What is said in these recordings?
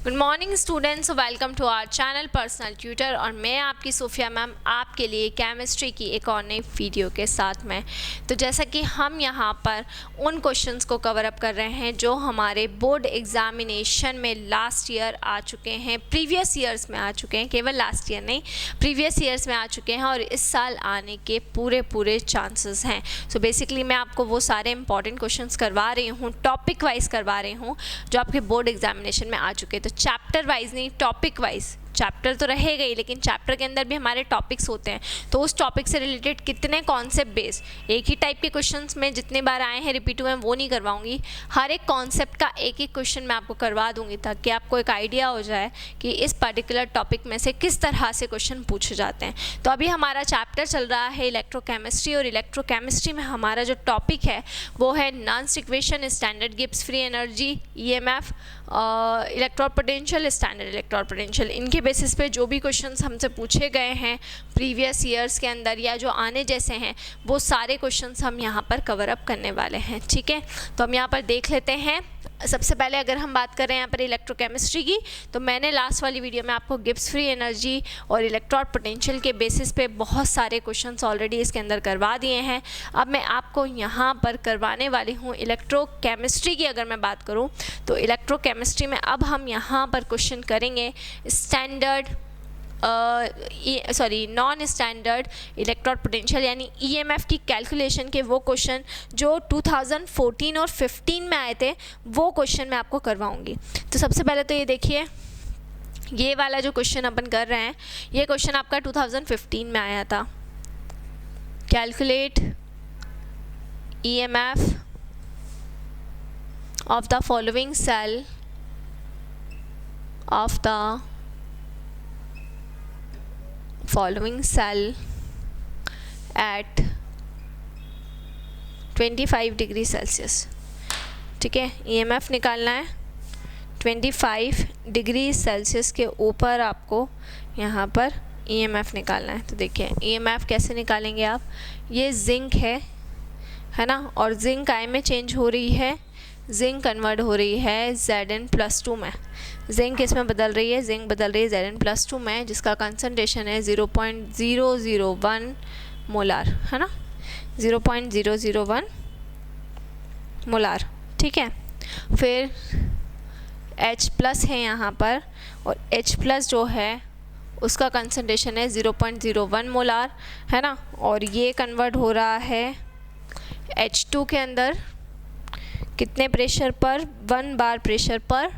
Good morning students, welcome to our channel personal tutor. और मैं आपकी सोफिया मैम आपके लिए केमिस्ट्री की एक और नई वीडियो के साथ में। तो जैसा कि हम यहाँ पर उन क्वेश्चंस को कवर अप कर रहे हैं जो हमारे बोर्ड एग्जामिनेशन में लास्ट ईयर आ चुके हैं, प्रीवियस ईयर्स में आ चुके हैं, केवल लास्ट ईयर नहीं प्रीवियस ईयर्स में आ चुके हैं और इस साल आने के पूरे चांसेस हैं। सो बेसिकली मैं आपको वो सारे इंपॉर्टेंट क्वेश्चंस करवा रही हूँ, टॉपिक वाइज करवा रही हूँ जो आपके बोर्ड एग्जामिनेशन में आ चुके हैं। तो चैप्टर वाइज नहीं, टॉपिक वाइज। चैप्टर तो रहेगा ही, लेकिन चैप्टर के अंदर भी हमारे टॉपिक्स होते हैं, तो उस टॉपिक से रिलेटेड कितने कॉन्सेप्ट बेस, एक ही टाइप के क्वेश्चंस में जितने बार आए हैं रिपीट हुए हैं वो नहीं करवाऊंगी। हर एक कॉन्सेप्ट का एक एक क्वेश्चन मैं आपको करवा दूंगी ताकि आपको एक आइडिया हो जाए कि इस पर्टिकुलर टॉपिक में से किस तरह से क्वेश्चन पूछे जाते हैं। तो अभी हमारा चैप्टर चल रहा है इलेक्ट्रोकेमिस्ट्री, और इलेक्ट्रोकेमिस्ट्री में हमारा जो टॉपिक है वो है नॉन्स equation, standard Gibbs free energy, EMF, electron potential, standard electron potential. इनके बेसिस पे जो भी क्वेश्चंस हमसे पूछे गए हैं प्रीवियस ईयर्स के अंदर या जो आने जैसे हैं वो सारे क्वेश्चंस हम यहाँ पर कवर अप करने वाले हैं। ठीक है, तो हम यहाँ पर देख लेते हैं। सबसे पहले अगर हम बात करें यहाँ पर इलेक्ट्रोकेमिस्ट्री की, तो मैंने लास्ट वाली वीडियो में आपको गिब्स फ्री एनर्जी और इलेक्ट्रॉन पोटेंशियल के बेसिस पे बहुत सारे क्वेश्चंस ऑलरेडी इसके अंदर करवा दिए हैं। अब मैं आपको यहाँ पर करवाने वाली हूँ इलेक्ट्रोकेमिस्ट्री की। अगर मैं बात करूँ तो इलेक्ट्रोकेमिस्ट्री में अब हम यहाँ पर क्वेश्चन करेंगे standard non standard electron potential यानी EMF की कैलकुलेशन के वो क्वेश्चन जो 2014 और 15 में आए थे, वो क्वेश्चन मैं आपको करवाऊंगी। तो सबसे पहले तो ये देखिए, ये वाला जो क्वेश्चन अपन कर रहे हैं ये क्वेश्चन आपका 2015 में आया था। Calculate EMF of the following cell of the following cell at 25 degree Celsius. ठीक है, EMF निकालना है 25 डिग्री सेल्सियस के ऊपर, आपको यहाँ पर EMF निकालना है। तो देखिए EMF कैसे निकालेंगे आप, ये जिंक है ना, और जिंक आई में चेंज हो रही है, जिंक कन्वर्ट हो रही है Zn+2 में। जिंक इसमें बदल रही है, जिंक बदल रही है Zn+2 में, जिसका कंसंट्रेशन है 0.001 मोलार, है ना, 0.001 मोलार। ठीक है, फिर H+ है यहाँ पर, और H+ जो है उसका कंसंट्रेशन है 0.01 मोलार, है ना, और ये कन्वर्ट हो रहा है H2 के अंदर कितने प्रेशर पर, 1 बार प्रेशर पर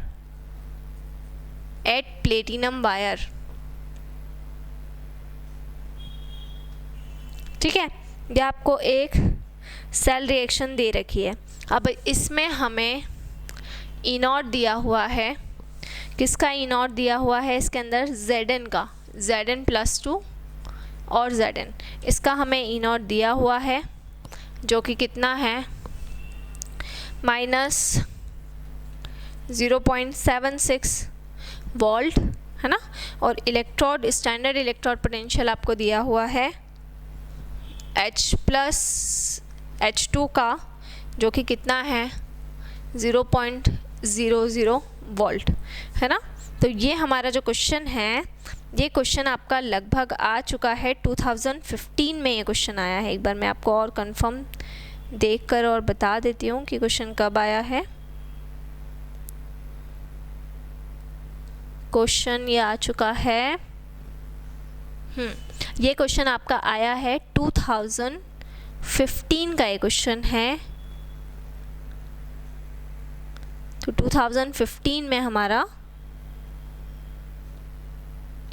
एट प्लेटिनम वायर। ठीक है, ये आपको एक सेल रिएक्शन दे रखी है। अब इसमें हमें E0 दिया हुआ है, किसका E0 दिया हुआ है इसके अंदर, Zn का, Zn+2 और Zn, इसका हमें E0 दिया हुआ है जो कि कितना है -0.76 वोल्ट, है ना, और इलेक्ट्रोड स्टैंडर्ड इलेक्ट्रोड पोटेंशियल आपको दिया हुआ है H+H2 का जो कि कितना है 0.00 वोल्ट, है ना। तो ये हमारा जो क्वेश्चन है, ये क्वेश्चन आपका लगभग आ चुका है 2015 में, ये क्वेश्चन आया है। एक बार मैं आपको और कंफर्म देखकर और बता देती हूँ कि क्वेश्चन कब आया है। क्वेश्चन ये आ चुका है, ये क्वेश्चन आपका आया है 2015 का ये क्वेश्चन है। तो 2015 में हमारा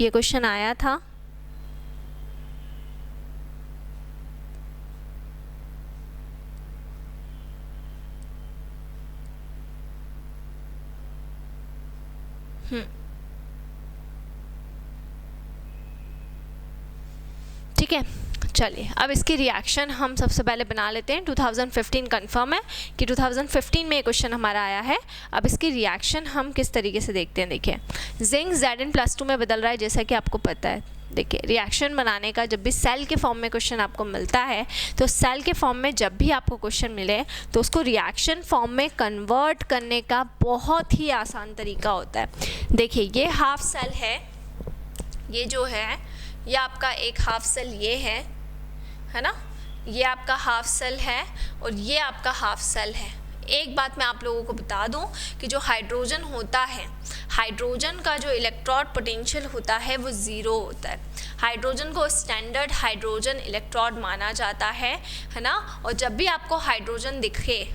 ये क्वेश्चन आया था। ठीक है, चलिए अब इसकी रिएक्शन हम सबसे पहले बना लेते हैं। 2015 कंफर्म है कि 2015 में ये क्वेश्चन हमारा आया है। अब इसकी रिएक्शन हम किस तरीके से देखते हैं, देखिए जिंक Zn+2 में बदल रहा है जैसा कि आपको पता है, देखिए रिएक्शन बनाने का जब भी सेल के फॉर्म में क्वेश्चन आपको मिलता है तो सेल के फॉर्म में जब भी आपको क्वेश्चन मिले तो उसको रिएक्शन फॉर्म में कन्वर्ट करने का बहुत ही आसान तरीका होता है। देखिए ये हाफ सेल है, ये जो है ये आपका एक हाफ सेल ये है ना, ये आपका हाफ सेल है और ये आपका हाफ सेल है। एक बात मैं आप लोगों को बता दूं कि जो हाइड्रोजन होता है, हाइड्रोजन का जो इलेक्ट्रॉड पोटेंशियल होता है वो ज़ीरो होता है। हाइड्रोजन को स्टैंडर्ड हाइड्रोजन इलेक्ट्रॉड माना जाता है ना। और जब भी आपको हाइड्रोजन दिखे,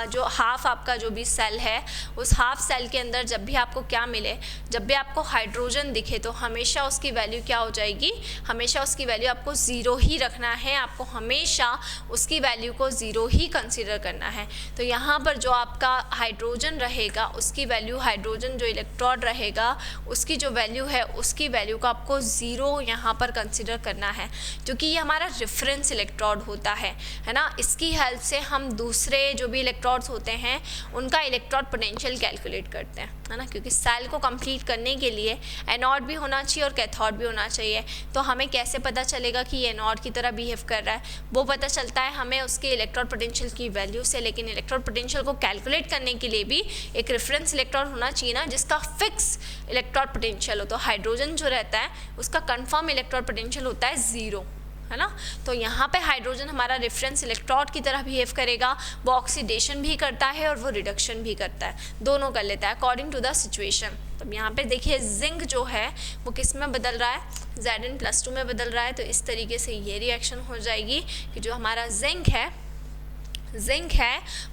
जो हाफ आपका जो भी सेल है उस हाफ सेल के अंदर जब भी आपको क्या मिले, जब भी आपको हाइड्रोजन दिखे तो हमेशा उसकी वैल्यू क्या हो जाएगी, हमेशा उसकी वैल्यू आपको ज़ीरो ही रखना है। आपको हमेशा उसकी वैल्यू को ज़ीरो ही कंसीडर करना है। तो यहाँ पर जो आपका हाइड्रोजन रहेगा उसकी वैल्यू, हाइड्रोजन जो इलेक्ट्रॉड रहेगा उसकी जो वैल्यू है उसकी वैल्यू को आपको ज़ीरो यहाँ पर कंसीडर करना है, क्योंकि ये हमारा रेफरेंस इलेक्ट्रॉड होता है ना। इसकी हेल्प से हम दूसरे जो भी इलेक्ट्रॉड्स होते हैं उनका इलेक्ट्रॉड पोटेंशियल कैलकुलेट करते हैं, है ना। क्योंकि सेल को कंप्लीट करने के लिए एनोड भी होना चाहिए और कैथोड भी होना चाहिए। तो हमें कैसे पता चलेगा कि ये एनोड की तरह बिहेव कर रहा है, वो पता चलता है हमें उसके इलेक्ट्रॉड पोटेंशियल की वैल्यू से। लेकिन इलेक्ट्रॉड पोटेंशियल को कैलकुलेट करने के लिए भी एक रेफरेंस इलेक्ट्रॉड होना चाहिए ना, जिसका फिक्स इलेक्ट्रॉड पोटेंशियल हो। तो हाइड्रोजन जो रहता है उसका कंफर्म इलेक्ट्रॉड पोटेंशियल होता है ज़ीरो, है ना। तो यहाँ पे हाइड्रोजन हमारा रेफरेंस इलेक्ट्रॉड की तरह बिहेव करेगा। वो ऑक्सीडेशन भी करता है और वो रिडक्शन भी करता है, दोनों कर लेता है अकॉर्डिंग टू द सिचुएशन। तो यहाँ पे देखिए जिंक जो है वो किस में बदल रहा है, Zn+2 में बदल रहा है। तो इस तरीके से ये रिएक्शन हो जाएगी कि जो हमारा जिंक है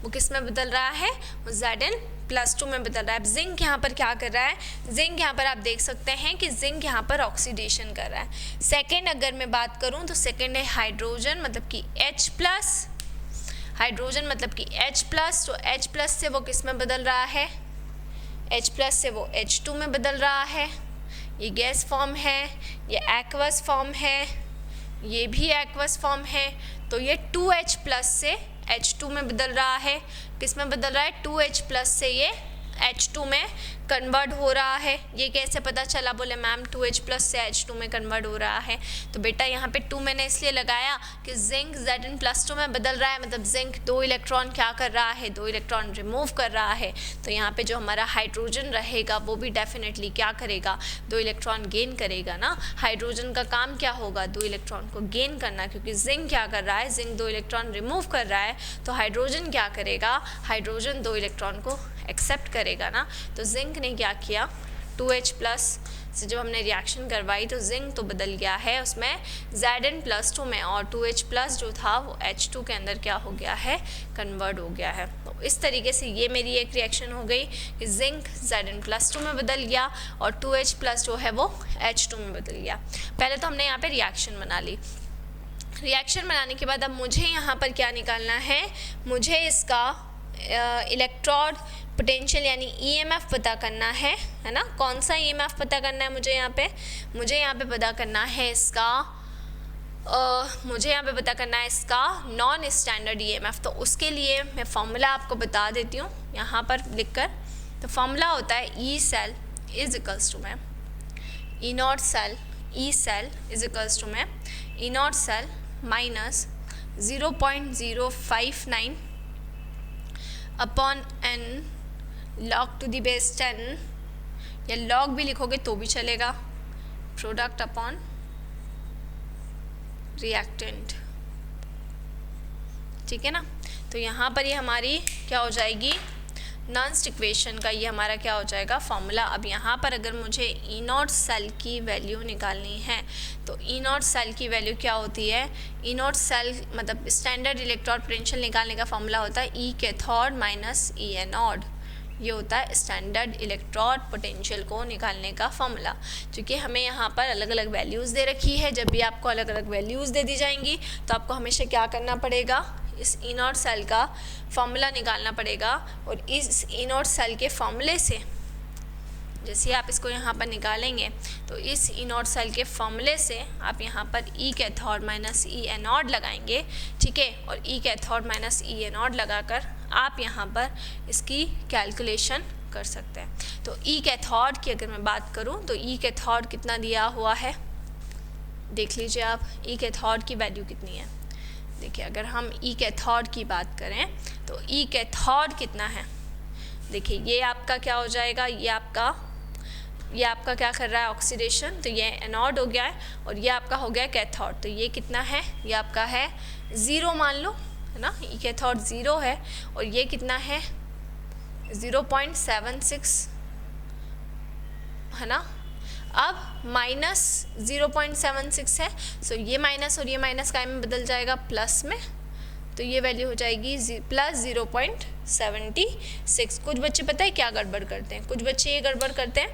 वो किस में बदल रहा है, वो Zn+2 में बदल रहा है। अब जिंक यहाँ पर क्या कर रहा है, जिंक यहाँ पर आप देख सकते हैं कि जिंक यहाँ पर ऑक्सीडेशन कर रहा है। सेकेंड अगर मैं बात करूँ तो सेकेंड है हाइड्रोजन, मतलब कि H+, हाइड्रोजन मतलब कि H+। तो H+ से वो किस में बदल रहा है, H+ से वो H2 में बदल रहा है। ये गैस फॉर्म है, ये एक्वस फॉर्म है, ये भी एक्वस फॉर्म है। तो ये 2H+ से H2 में बदल रहा है। किस में बदल रहा है, 2H+ से ये H2 में कन्वर्ट हो रहा है। ये कैसे पता चला, बोले मैम 2H+ से H2 में कन्वर्ट हो रहा है। तो बेटा यहाँ पे 2 मैंने इसलिए लगाया कि जिंक Zn+2 में बदल रहा है, मतलब जिंक 2 इलेक्ट्रॉन क्या कर रहा है, 2 इलेक्ट्रॉन रिमूव कर रहा है। तो यहाँ पे जो हमारा हाइड्रोजन रहेगा वो भी डेफिनेटली क्या करेगा, 2 इलेक्ट्रॉन गेन करेगा ना। हाइड्रोजन का काम क्या होगा, 2 इलेक्ट्रॉन को गेन करना, क्योंकि जिंक क्या कर रहा है, जिंक 2 इलेक्ट्रॉन रिमूव कर रहा है। तो हाइड्रोजन क्या करेगा, हाइड्रोजन 2 इलेक्ट्रॉन को एक्सेप्ट करेगा ना। तो जिंक ने क्या किया, 2H+ से जब हमने रिएक्शन करवाई तो जिंक तो बदल गया है उसमें Zn+2 में, और 2H+ जो था वो H2 के अंदर क्या हो गया है, कन्वर्ट हो गया है। तो इस तरीके से ये मेरी एक रिएक्शन हो गई कि जिंक Zn+2 में बदल गया और 2H+ जो है वो H2 में बदल गया। पहले तो हमने यहाँ पे रिएक्शन बना ली। रिएक्शन बनाने के बाद अब मुझे यहाँ पर क्या निकालना है, मुझे इसका इलेक्ट्रॉड पोटेंशियल यानी EMF पता करना है ना। कौन सा EMF पता करना है मुझे यहाँ पे पता करना है इसका नॉन स्टैंडर्ड EMF। तो उसके लिए मैं फॉर्मूला आपको बता देती हूँ यहाँ पर लिखकर। तो फॉर्मूला होता है E cell is equals to में E not cell, E cell is equals to में E not cell minus 0.059 upon n log to the base 10, या log भी लिखोगे तो भी चलेगा, प्रोडक्ट अपॉन रिएक्टेंट, ठीक है ना। तो यहाँ पर ये हमारी क्या हो जाएगी, नॉन्स्ट इक्वेशन का ये हमारा क्या हो जाएगा, फॉर्मूला। अब यहाँ पर अगर मुझे E नॉट सेल की वैल्यू निकालनी है तो E नॉट सेल की वैल्यू क्या होती है, E नॉट सेल मतलब स्टैंडर्ड इलेक्ट्रॉड पोटेंशियल निकालने का फॉर्मूला होता है E cathode minus E anode. ये होता है स्टैंडर्ड इलेक्ट्रॉड पोटेंशियल को निकालने का फॉर्मूला। क्योंकि हमें यहाँ पर अलग अलग वैल्यूज़ दे रखी है, जब भी आपको अलग अलग वैल्यूज़ दे दी जाएंगी तो आपको हमेशा क्या करना पड़ेगा, इस E नॉट सेल का फॉर्मूला निकालना पड़ेगा। और इस E नॉट सेल के फॉर्मूले से जैसे आप इसको यहाँ पर निकालेंगे तो इस E नॉट सेल के फॉर्मूले से आप यहाँ पर E cathode minus E anode लगाएंगे, ठीक है। और E cathode minus E anode लगाकर आप यहाँ पर इसकी कैलकुलेशन कर सकते हैं। तो E कैथोड की अगर मैं बात करूँ तो E कैथोड कितना दिया हुआ है, देख लीजिए आप ई कैथोड की वैल्यू कितनी है। देखिए अगर हम ई कैथोड की बात करें तो ई कैथोड कितना है, देखिए ये आपका क्या हो जाएगा, ये आपका क्या कर रहा है ऑक्सीडेशन, तो ये एनोड हो गया है और ये आपका हो गया कैथोड। तो ये कितना है, ये आपका है 0 मान लो, है ना, ई कैथोड 0 है और ये कितना है 0.76, है ना। अब माइनस 0.76 है, सो ये माइनस और ये माइनस काय में बदल जाएगा प्लस में, तो ये वैल्यू हो जाएगी प्लस 0.76। कुछ बच्चे पता है क्या गड़बड़ करते हैं, कुछ बच्चे ये गड़बड़ करते हैं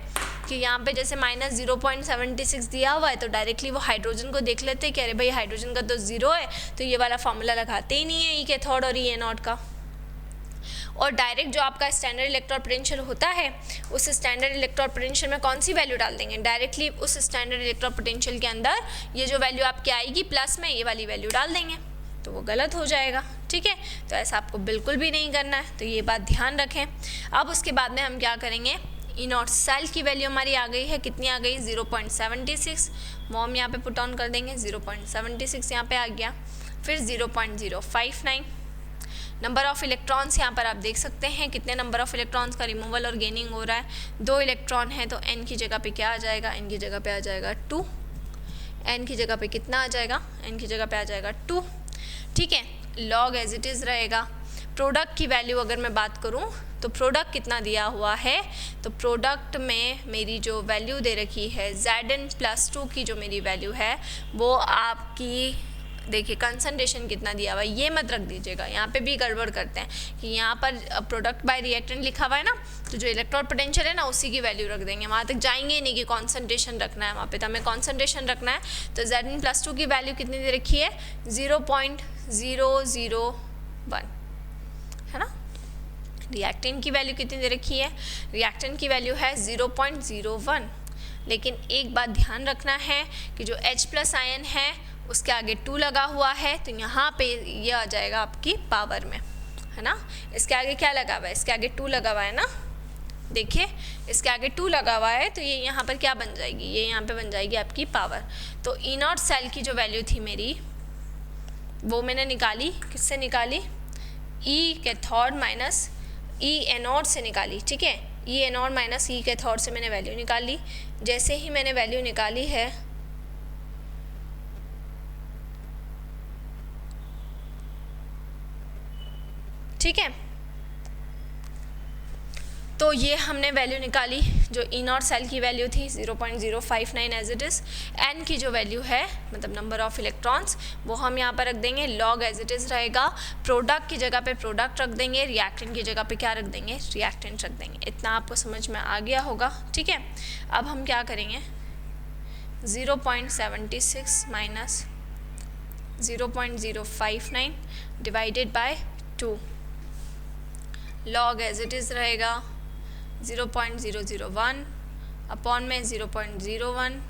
कि यहाँ पे जैसे माइनस 0.76 दिया हुआ है तो डायरेक्टली वो हाइड्रोजन को देख लेते हैं कि अरे भाई हाइड्रोजन का तो 0 है, तो ये वाला फॉर्मूला लगाते ही नहीं है ई कैथोड और ई एनोड का। और डायरेक्ट जो आपका स्टैंडर्ड इलेक्ट्रॉन पोटेंशियल होता है, उस स्टैंडर्ड इलेक्ट्रॉन पोटेंशियल में कौन सी वैल्यू डाल देंगे, डायरेक्टली उस स्टैंडर्ड इलेक्ट्रॉन पोटेंशियल के अंदर ये जो वैल्यू आपकी आएगी प्लस में, ये वाली वैल्यू डाल देंगे, तो वो गलत हो जाएगा। ठीक है, तो ऐसा आपको बिल्कुल भी नहीं करना है, तो ये बात ध्यान रखें। अब उसके बाद में हम क्या करेंगे, ई नॉट सेल की वैल्यू हमारी आ गई है, कितनी आ गई 0.76, वो हम यहाँ पे पुट ऑन कर देंगे, 0.76 यहाँ पे आ गया। फिर 0.059 नंबर ऑफ इलेक्ट्रॉन्स, यहाँ पर आप देख सकते हैं कितने नंबर ऑफ इलेक्ट्रॉन्स का रिमूवल और गेनिंग हो रहा है, 2 इलेक्ट्रॉन है तो n की जगह पे क्या आ जाएगा, n की जगह पे आ जाएगा 2, n की जगह पे कितना आ जाएगा, n की जगह पे आ जाएगा 2। ठीक है, लॉग एज इट इज़ रहेगा। प्रोडक्ट की वैल्यू अगर मैं बात करूं तो प्रोडक्ट कितना दिया हुआ है, तो प्रोडक्ट में मेरी जो वैल्यू दे रखी है Zn+2 की जो मेरी वैल्यू है वो आपकी, देखिए कंसंट्रेशन कितना दिया हुआ है, ये मत रख दीजिएगा, यहाँ पे भी गड़बड़ करते हैं कि यहाँ पर प्रोडक्ट बाय रिएक्टेंट लिखा हुआ है ना, तो जो इलेक्ट्रॉन पोटेंशियल है ना उसी की वैल्यू रख देंगे, वहाँ तक जाएंगे ही नहीं कि कॉन्सेंट्रेशन रखना है वहाँ पे, तो हमें कॉन्सेंट्रेशन रखना है। तो Zn+2 की वैल्यू कितनी दे रखी है 0.001, है ना। रिएक्टेंट की वैल्यू कितनी दे रखी है, रिएक्टेंट की वैल्यू है 0.01, लेकिन एक बात ध्यान रखना है कि जो H+ आयन है उसके आगे 2 लगा हुआ है, तो यहाँ पे ये आ जाएगा आपकी पावर में, है ना। इसके आगे क्या लगा हुआ है, इसके आगे 2 लगा हुआ है ना, देखिए इसके आगे 2 लगा हुआ है, तो ये यहाँ पर क्या बन जाएगी, ये यहाँ पे बन जाएगी आपकी पावर। तो ई नॉट सेल की जो वैल्यू थी मेरी वो मैंने निकाली, किससे निकाली, ई कैथोड माइनस ई एनोड से निकाली। ठीक है, ई एनोड माइनस ई कैथोड से मैंने वैल्यू निकाली। जैसे ही मैंने वैल्यू निकाली है, ठीक है, तो ये हमने वैल्यू निकाली, जो ई नॉट सेल की वैल्यू थी 0.059 एज इट इज़। एन की जो वैल्यू है मतलब नंबर ऑफ इलेक्ट्रॉन्स, वो हम यहाँ पर रख देंगे, लॉग एज इट इज़ रहेगा। प्रोडक्ट की जगह पे प्रोडक्ट रख देंगे, रिएक्टेंट की जगह पे क्या रख देंगे, रिएक्टेंट रख देंगे। इतना आपको समझ में आ गया होगा। ठीक है, अब हम क्या करेंगे, 0.76 minus 0.059 divided by 2, log as it is रहेगा 0.001 अपॉन में 0.01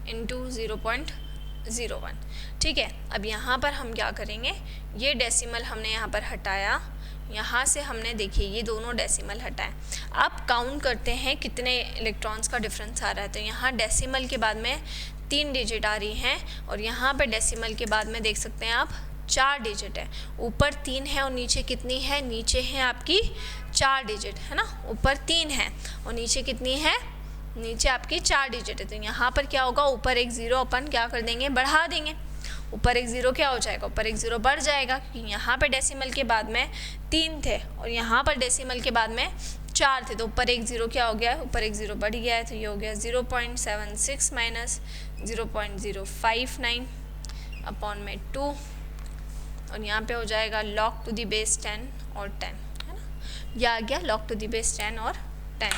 इंटू 0.01। ठीक है, अब यहाँ पर हम क्या करेंगे, ये डेसिमल हमने यहाँ पर हटाया, यहाँ से हमने देखिए ये दोनों डेसिमल हटाए। अब काउंट करते हैं कितने इलेक्ट्रॉन्स का डिफरेंस आ रहा है। तो यहाँ डेसिमल के बाद में 3 डिजिट आ रही हैं और यहाँ पर डेसिमल के बाद में देख सकते हैं आप 4 डिजिट है। ऊपर 3 है और नीचे कितनी है, नीचे है आपकी 4 डिजिट, है ना। ऊपर 3 है और नीचे कितनी है, नीचे आपकी 4 डिजिट है। तो यहाँ पर क्या होगा, ऊपर एक 0 अपन क्या कर देंगे, बढ़ा देंगे। ऊपर एक 0 क्या हो जाएगा, ऊपर एक 0 बढ़ जाएगा, क्योंकि यहाँ पर डेसिमल के बाद में 3 थे और यहाँ पर डेसिमल के बाद में 4 थे, तो ऊपर एक 0 क्या हो गया, ऊपर एक 0 बढ़ गया है। तो ये हो गया 0.76 माइनस 0.059 अपॉन में 2 और यहाँ पे हो जाएगा log टू दी बेस 10 और 10, है ना। यह आ गया log टू दी बेस 10 और 10।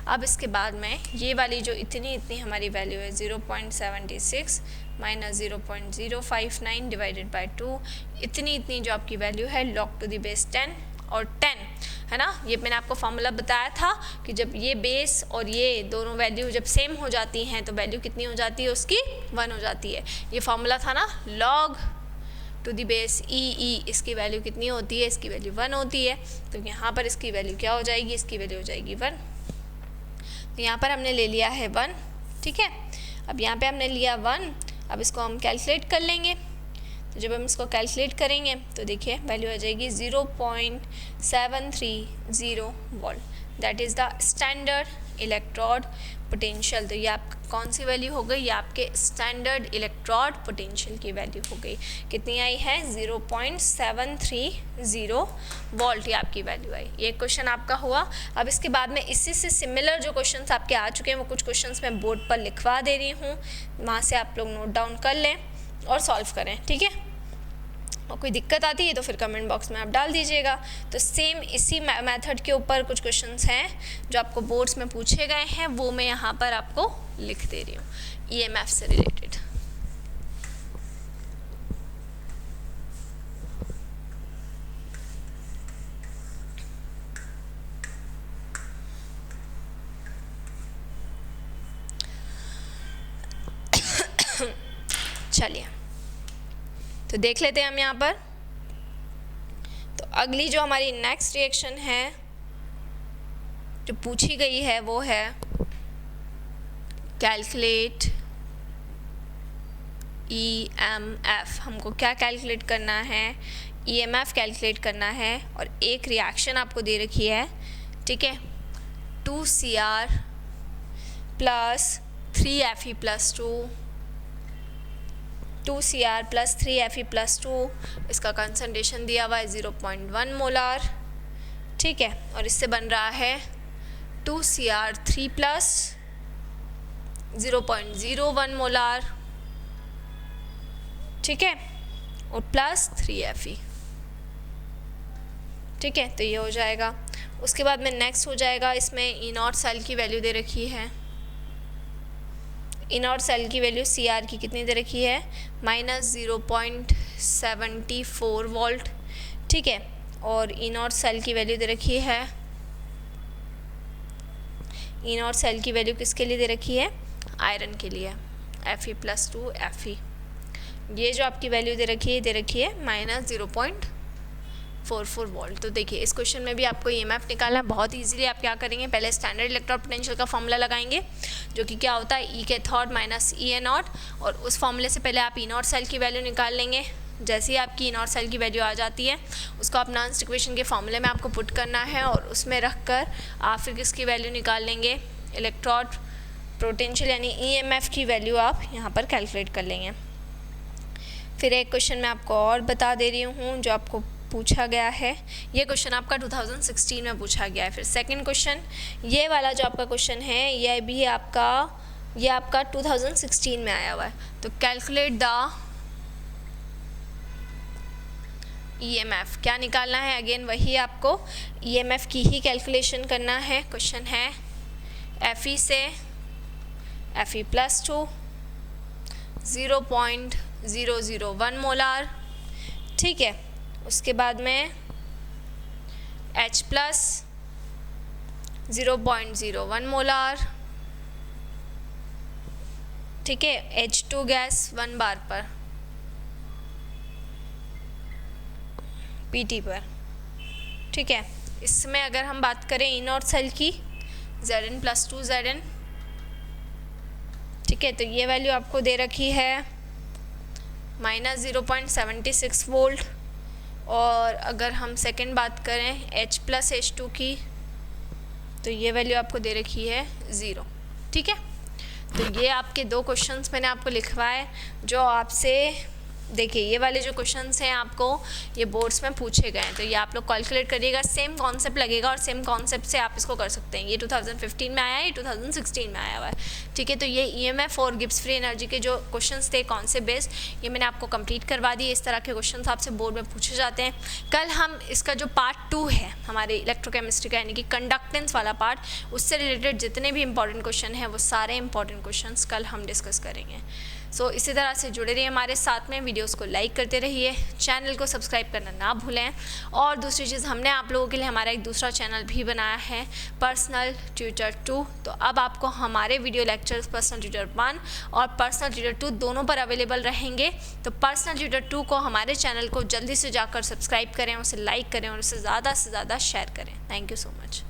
अब इसके बाद में ये वाली जो इतनी हमारी वैल्यू है 0.76 माइनस 0.059 डिवाइडेड बाय 2, इतनी जो आपकी वैल्यू है log टू दी बेस 10 और 10, है ना। ये मैंने आपको फॉर्मूला बताया था कि जब ये बेस और ये दोनों वैल्यू जब सेम हो जाती हैं तो वैल्यू कितनी हो जाती है, उसकी 1 हो जाती है। ये फॉर्मूला था ना, log टू दी बेस ई, इसकी वैल्यू कितनी होती है, इसकी वैल्यू 1 होती है। तो यहाँ पर इसकी वैल्यू क्या हो जाएगी, इसकी वैल्यू हो जाएगी 1। तो यहाँ पर हमने ले लिया है 1, ठीक है। अब यहाँ पे हमने लिया 1 अब इसको हम कैलकुलेट कर लेंगे। तो जब हम इसको कैलकुलेट करेंगे तो देखिए वैल्यू आ जाएगी 0.730 volt, that is the standard electrode potential. तो ये आपका कौन सी वैल्यू हो गई, ये आपके स्टैंडर्ड इलेक्ट्रोड पोटेंशियल की वैल्यू हो गई। कितनी आई है, 0.730 वोल्ट, ये आपकी वैल्यू आई। ये क्वेश्चन आपका हुआ। अब इसके बाद में इसी से सिमिलर जो क्वेश्चंस आपके आ चुके हैं वो कुछ क्वेश्चंस मैं बोर्ड पर लिखवा दे रही हूँ, वहाँ से आप लोग नोट डाउन कर लें और सॉल्व करें, ठीक है। और कोई दिक्कत आती है तो फिर कमेंट बॉक्स में आप डाल दीजिएगा। तो सेम इसी मेथड के ऊपर कुछ क्वेश्चंस हैं जो आपको बोर्ड्स में पूछे गए हैं, वो मैं यहाँ पर आपको लिख दे रही हूँ ईएमएफ से रिलेटेड। चलिए तो देख लेते हैं हम यहाँ पर। तो अगली जो हमारी नेक्स्ट रिएक्शन है जो पूछी गई है वो है कैलकुलेट ईएमएफ। हमको क्या कैलकुलेट करना है, ईएमएफ कैलकुलेट करना है। और एक रिएक्शन आपको दे रखी है, ठीक है, 2Cr plus 3Fe plus 2Cr plus 3Fe plus 2, इसका कंसंट्रेशन दिया हुआ है 0.1 मोलार, ठीक है। और इससे बन रहा है 2Cr3 प्लस 0.01 मोलार, ठीक है, और प्लस 3Fe, ठीक है। तो ये हो जाएगा। उसके बाद में नेक्स्ट हो जाएगा, इसमें इनॉट सेल की वैल्यू दे रखी है। इनॉट सेल की वैल्यू Cr की कितनी दे रखी है, -0.74 वोल्ट, ठीक है। और इनॉट सेल की वैल्यू दे रखी है, इनॉट सेल की वैल्यू किसके लिए दे रखी है, आयरन के लिए, Fe प्लस 2 Fe। ये जो आपकी वैल्यू दे रखी है -0.44 वोल्ट। तो देखिए इस क्वेश्चन में भी आपको ईएमएफ निकालना है। बहुत इजीली आप क्या करेंगे, पहले स्टैंडर्ड इलेक्ट्रोड पोटेंशियल का फॉर्मूला लगाएंगे जो कि क्या होता है, E के third minus E A not. और उस फॉर्मूले से पहले आप इनॉट सेल की वैल्यू निकाल लेंगे। जैसे ही आपकी इनॉट सेल की वैल्यू आ जाती है उसको आप नॉन्स इक्वेशन के फॉर्मूले में आपको पुट करना है और उसमें रख कर आप फिर किसकी वैल्यू निकाल लेंगे, इलेक्ट्रोड पोटेंशियल यानी ईएमएफ की वैल्यू आप यहाँ पर कैलकुलेट कर लेंगे। फिर एक क्वेश्चन मैं आपको और बता दे रही हूँ जो आपको पूछा गया है। ये क्वेश्चन आपका 2016 में पूछा गया है। फिर सेकंड क्वेश्चन, ये वाला जो आपका क्वेश्चन है ये भी आपका 2016 में आया हुआ है। तो कैलकुलेट द ईएमएफ, क्या निकालना है, अगेन वही आपको ईएमएफ की ही कैलकुलेशन करना है। क्वेश्चन है Fe से Fe प्लस 2 0.001 मोलार, ठीक है। उसके बाद में H प्लस 0.01 मोलार, ठीक है, H2 गैस 1 बार पर PT पर, ठीक है। इसमें अगर हम बात करें इनॉट सेल की Zn प्लस 2 Zn, ठीक है। तो ये वैल्यू आपको दे रखी है -0.76 वोल्ट। और अगर हम सेकंड बात करें H प्लस H2 की तो ये वैल्यू आपको दे रखी है 0, ठीक है। तो ये आपके दो क्वेश्चंस मैंने आपको लिखवाए जो आपसे, देखिए ये वाले जो क्वेश्चंस हैं आपको ये बोर्ड्स में पूछे गए हैं। तो ये आप लोग कैलकुलेट करिएगा, सेम कॉन्सेप्ट लगेगा और सेम कॉन्सेप्ट से आप इसको कर सकते हैं। ये 2015 में आया है, ये 2016 में आया हुआ है, ठीक है। तो ये ईएमएफ और गिब्स फ्री एनर्जी के जो क्वेश्चंस थे कॉन्सेप्ट बेस्ड, ये मैंने आपको कंप्लीट करवा दिए। इस तरह के क्वेश्चंस आपसे बोर्ड में पूछे जाते हैं। कल हम इसका जो पार्ट 2 है हमारे इलेक्ट्रोकेमिस्ट्री का यानी कि कंडक्टेंस वाला पार्ट, उससे रिलेटेड जितने भी इंपॉर्टेंट क्वेश्चन हैं वो सारे इंपॉर्टेंट क्वेश्चन कल हम डिस्कस करेंगे। सो इसी तरह से जुड़े रहिए हमारे साथ में, वीडियोस को लाइक करते रहिए, चैनल को सब्सक्राइब करना ना भूलें। और दूसरी चीज़, हमने आप लोगों के लिए हमारा एक दूसरा चैनल भी बनाया है, पर्सनल ट्यूटर 2। तो अब आपको हमारे वीडियो लेक्चर्स पर्सनल ट्यूटर 1 और पर्सनल ट्यूटर 2 दोनों पर अवेलेबल रहेंगे। तो पर्सनल ट्यूटर 2 को, हमारे चैनल को जल्दी से जाकर सब्सक्राइब करें, उसे लाइक करें और उसे ज़्यादा से ज़्यादा शेयर करें। Thank you so much.